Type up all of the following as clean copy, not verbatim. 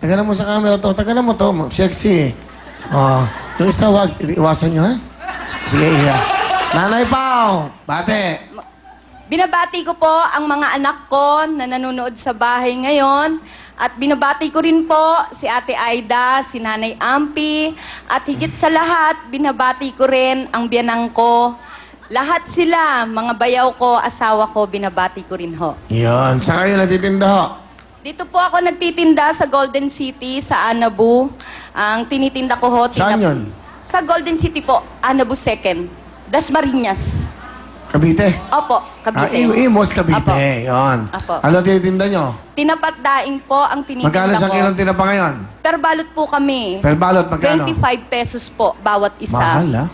Tagalan mo sa camera to. Tagalan mo to. Sexy eh. Oh, yung isa wag. Iwasan nyo, ha? Sige, iya. Nanay Pao, bate. Binabati ko po ang mga anak ko na nanonood sa bahay ngayon. At binabati ko rin po si Ate Aida, si Nanay Ampi. At higit sa lahat, binabati ko rin ang biyanang ko. Lahat sila, mga bayaw ko, asawa ko, binabati ko rin ho. Yun. Saan kayo natitinda ho? Dito po ako nagtitinda sa Golden City, sa Anabu. Ang tinitinda ko ho... Saan yun? Sa Golden City po, Anabu 2nd. Dasmariñas. Cavite? Opo, Cavite. Imos, Cavite. Apo. Yun. Apo. Ano tinitinda nyo? Tinapat daing po ang tinitinda Magkano sa ko. kilong tinapa ngayon? Per balot po kami. Per balot, magkano? 25 pesos po bawat isa. Mahal, ha?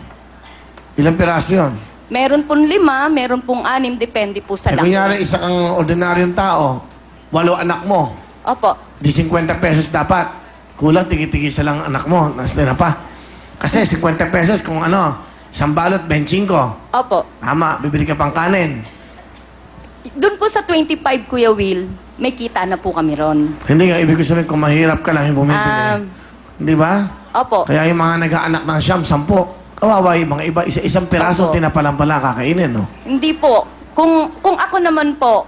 Ilang piraso yun? Meron pong 5, meron pong 6, depende po sa Eh, laki. kunyari, isa kang ordinaryong tao, 8 anak mo, Opo. di 50 pesos dapat. Kulang, tigi-tigisa lang anak mo, nasa na pa. Kasi 50 pesos kung ano, isang balot, 25. Opo. Tama, bibili ka pang kanin. Doon po sa 25, Kuya Will, may kita na po kami ron. Hindi nga, ibig ko sabihin, kung mahirap ka lang, yung bumibili. Di ba? Opo. Kaya yung mga nag-aanak ng siyam, 10, kawawa yung mga iba, isa-isang piraso, Opo. tinapalang pala kakainin, no? Hindi po. Kung ako naman po,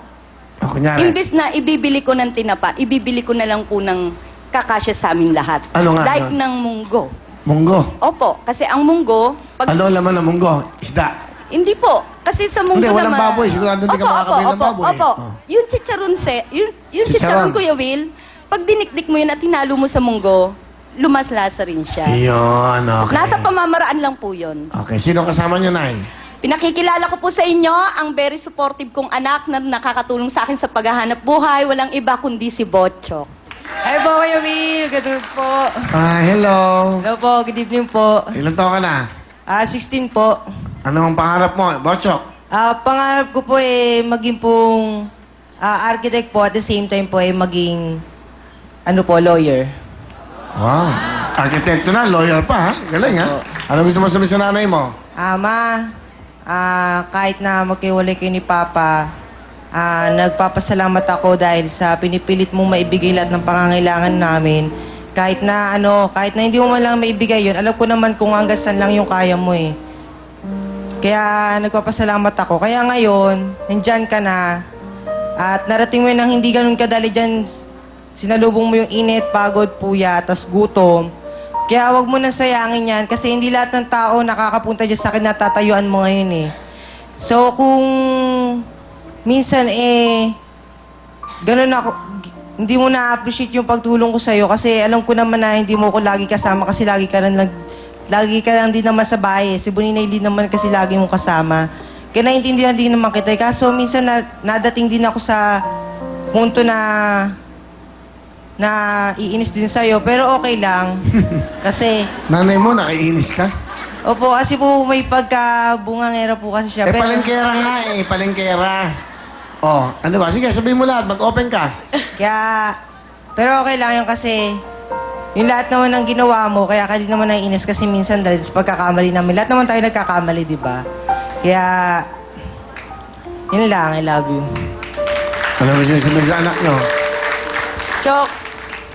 O, kunyari, imbis na ibibili ko ng tinapa, ibibili ko na lang po ng kakasya sa aming lahat. Ano nga Like yun? ng munggo. munggo. Opo, kasi ang munggo, pag... Ano ang laman ng munggo? Isda. Hindi po. Kasi sa munggo Hindi, walang naman... baboy. Sigurado hindi ka makakabili ng baboy. Opo, Oh. Yung chicharon, yung Chicharon. chicharon, Kuya Will, pag dinikdik mo yun at hinalo mo sa munggo, lumaslasa rin siya. Yun, okay. Nasa pamamaraan lang po yun. Okay, sino kasama niyo, Nay? Pinakikilala ko po sa inyo ang very supportive kong anak na nakakatulong sa akin sa paghahanap buhay. Walang iba kundi si Botchok. Hi po, Kuya Will. Good evening po. Hello. Hello po, good evening po. Ilan taon ka na? 16 po. Ano ang pangarap mo, Botchok? Pangarap ko po maging pong architect po at the same time po maging lawyer. Wow. Arkitekto na, lawyer pa, ha? Galing, ha? Ano gusto mo sabihin sa nanay mo? Kahit na magkiwalay kayo ni Papa, nagpapasalamat ako dahil sa pinipilit mong maibigay lahat ng pangangailangan namin. Kahit na hindi mo man lang maibigay yun, alam ko naman kung hanggang saan lang yung kaya mo eh. Kaya nagpapasalamat ako. Kaya ngayon, nandyan ka na. At narating mo yun ng hindi ganun kadali dyan. Sinalubong mo yung init, pagod, puya, tas gutom. Kaya wag mo nang sayangin yan kasi hindi lahat ng tao nakakapunta dyan sa akin na tatayuan mo ngayon eh. So kung minsan ganun ako, hindi mo na-appreciate yung pagtulong ko sa'yo kasi alam ko naman na hindi mo ko lagi kasama kasi lagi ka lang din naman sa bahay. Si Boninay din naman kasi lagi mo kasama. Kaya naiintindihan din naman kita. Kaso minsan nadating din ako sa punto na iinis din sa'yo. Pero okay lang. Kasi, Nanay mo, nakaiinis ka? opo, kasi po may pagkabungangera po kasi siya. Palengkera nga palengkera. Oh, ano ba? Sige, sabihin mo lahat, mag-open ka. Pero okay lang yun kasi yung lahat naman ng ginawa mo, kaya ka din naman naiinis kasi minsan dahil sa pagkakamali namin. Lahat naman tayo nagkakamali, di ba? Kaya, yun lang, I love you. Ano ba sabihin sa anak nyo? Chok,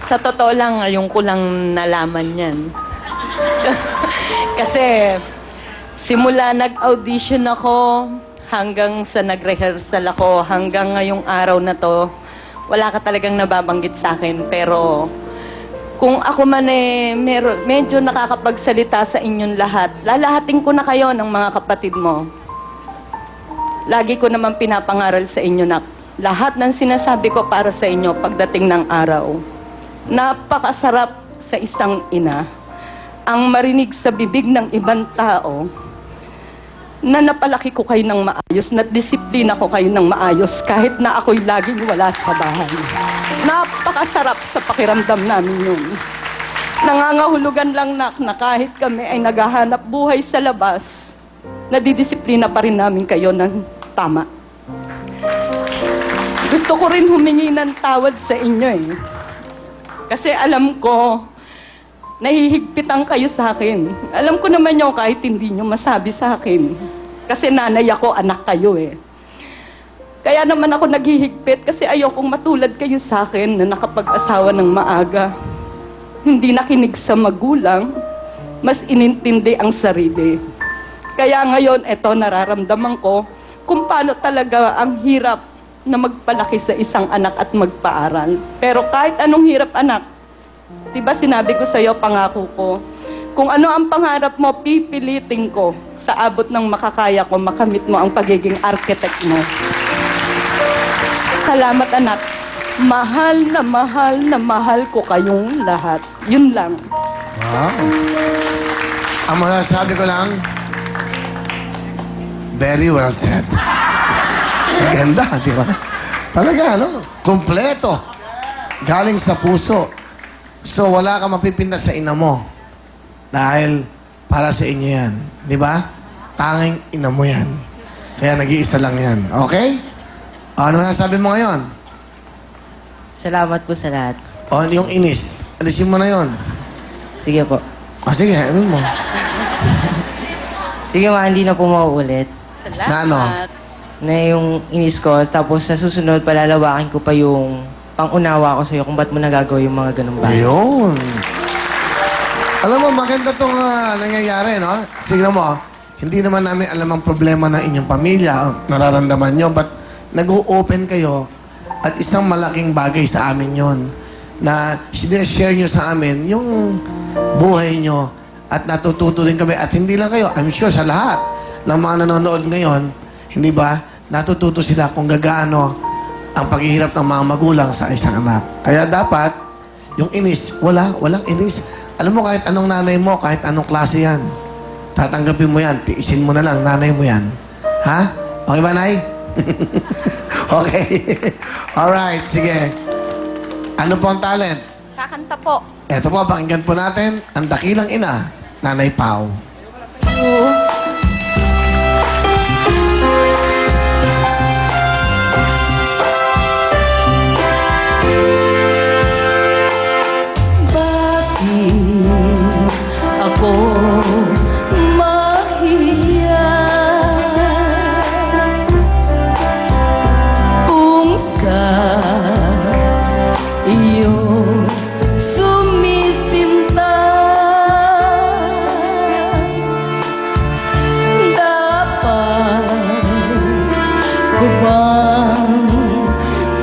sa totoo lang, ngayon ko lang nalaman yan. Kasi, simula nag-audition ako, hanggang sa nag-rehearsal ako, hanggang ngayong araw na to, wala ka talagang nababanggit sa akin. Pero, kung ako man medyo nakakapagsalita sa inyong lahat, lalahatin ko na kayo ng mga kapatid mo. Lagi ko naman pinapangaral sa inyo na lahat ng sinasabi ko para sa inyo pagdating ng araw. Napakasarap sa isang ina ang marinig sa bibig ng ibang tao na napalaki ko kayo ng maayos, na disiplina ko kayo ng maayos kahit na ako'y laging wala sa bahay. Napakasarap sa pakiramdam namin yun. Nangangahulugan lang na kahit kami ay naghahanap buhay sa labas, nadidisiplina pa rin namin kayo ng tama. Gusto ko rin humingi ng tawad sa inyo eh. Kasi alam ko, nahihigpitan kayo sa akin. Alam ko naman yung kahit hindi nyo masabi sa akin. Kasi nanay ako, anak kayo eh. Kaya naman ako naghihigpit kasi ayokong matulad kayo sa akin na nakapag-asawa ng maaga. hindi nakinig sa magulang, mas inintindi ang sarili. Kaya ngayon, eto nararamdaman ko kung paano talaga ang hirap na magpalaki sa isang anak at magpaaral. Pero kahit anong hirap, anak, diba sinabi ko sa'yo, pangako ko, kung ano ang pangarap mo, pipilitin ko sa abot ng makakaya ko, makamit mo ang pagiging architect mo. Salamat, anak. Mahal na mahal ko kayong lahat. Yun lang. Wow. Ang masasabi ko lang, very well said. Ganda, di ba? Talaga, ano? Kompleto. Galing sa puso. So, wala ka mapipinda sa ina mo. Dahil para sa inyo yan. Di ba? Tanging ina mo yan. Kaya nag-iisa lang yan. Okay? Ano nga sabi mo ngayon? Salamat po sa lahat. O, yung inis. Alisin mo na yon. Sige po. Sige, ano mo? Sige ma, hindi na po mauulit. Salamat. Na ano? Na yung inis ko, tapos sa susunod palalawakin ko pa yung pangunawa ko sa'yo kung ba't mo nagagawa yung mga ganun bagay. Ayun. Alam mo, maganda itong nangyayari, no? Tignan mo, hindi naman namin alam ang problema ng inyong pamilya, ang nararamdaman nyo, but nag-o-open kayo at isang malaking bagay sa amin yon na sineshare nyo sa amin yung buhay nyo at natututo rin kami. At hindi lang kayo, I'm sure sa lahat ng mga nanonood ngayon, hindi ba, natututo sila kung gagaano ang paghihirap ng mga magulang sa isang anak. Kaya dapat, yung inis, walang inis. Alam mo, kahit anong nanay mo, kahit anong klase yan, tatanggapin mo yan, tiisin mo na lang, nanay mo yan. Ha? Okay ba, Nay? Okay. Alright, sige. Ano po ang talent? Kakanta po. Eto po, pakinggan po natin ang dakilang ina, Nanay Pao. Ako mahiya kung sa iyong sumisinta. Dapat ko bang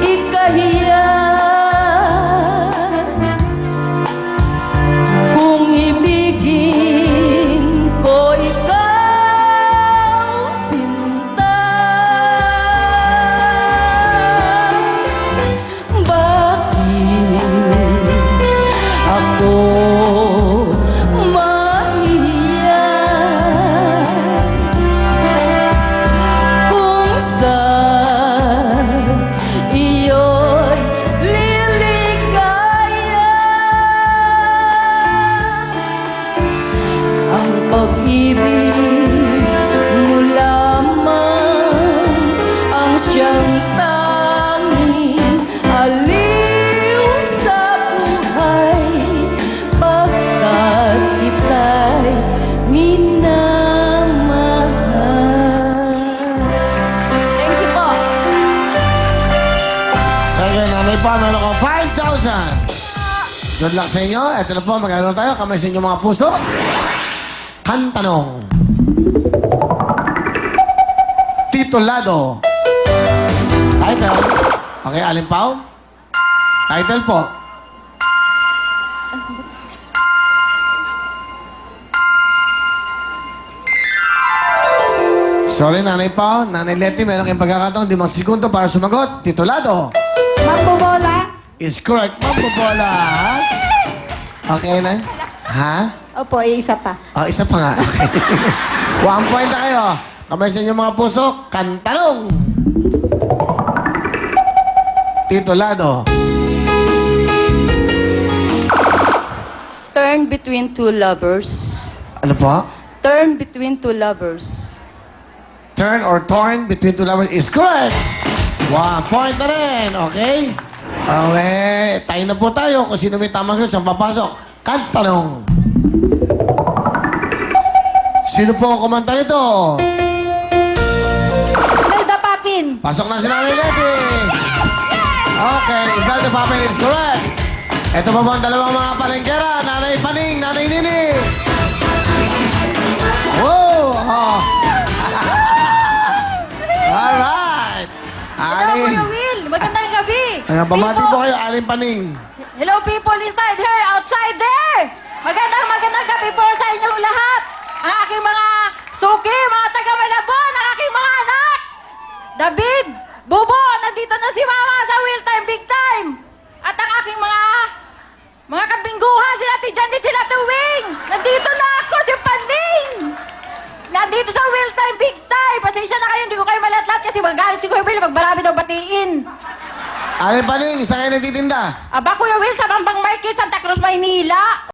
ikahiya kung ibigin ko ikaw, sinta? Bakit ako mahihiya kung sa iyo'y liligaya? Ang pag-ibig mo lamang ang siyang tanging aliw sa buhay, pagkat kita'y minamahal. Thank you po. Sige, Nanay Pao, meron ko 5,000. Good luck sa inyo. Ito na po, magano tayo. Kamay sa inyong mga puso. Kantanong. Titulado. Title. Okay, Alin Pao? Title po. Sorry, Nanay Pao. Nanay Leti, meron kayong pagkakataon. 5 segundo para sumagot. Titulado. Mambobola? Is correct. Mambobola. Okay na? Ha? Opo, isa pa. Oh, isa pa nga. Okay. 1 point na kayo. Kamay sa inyong mga puso. Kantanong. Titulado. Turn between two lovers. Ano po? Turn between two lovers. Turn or torn between two lovers is correct. 1 point na rin. Okay? Okay. Tayo na po tayo. Kung sino may tamang sagot, saan papasok? Kantanong. Sino po ang kumanta nito? Zelda Papin. Pasok na si Nanay Leti. Okay, Imelda Papel is correct. Ito pa po ang dalawang mga palengkera. Nanay Paning, Nanay Nini. Wow! Oh. Alright! Hello, Ali. Kuya Will. Magandang gabi. Ayan, bamati People- po kayo, Aling Paning. Hello, people inside here, outside there. Magandang gabi po sa inyong lahat. Ang aking mga suki, mga taga-Malabon, ang aking mga anak. David, Bubo, nandito na si Mama sa Will Time, Big Time. At ang aking mga kabingguhan, sila Tijanit, sila Tuwing. Nandito na ako, si Paning. Nandito sa Will Time, Big Time. Pasensya na kayo, hindi ko kayo malatlat kasi magalit si Kuya Will, magbarami daw batiin. Aling Paning, saan kayo nagtitinda? Aba, Kuya Will, sa Bambang Market, Santa Cruz, Maynila.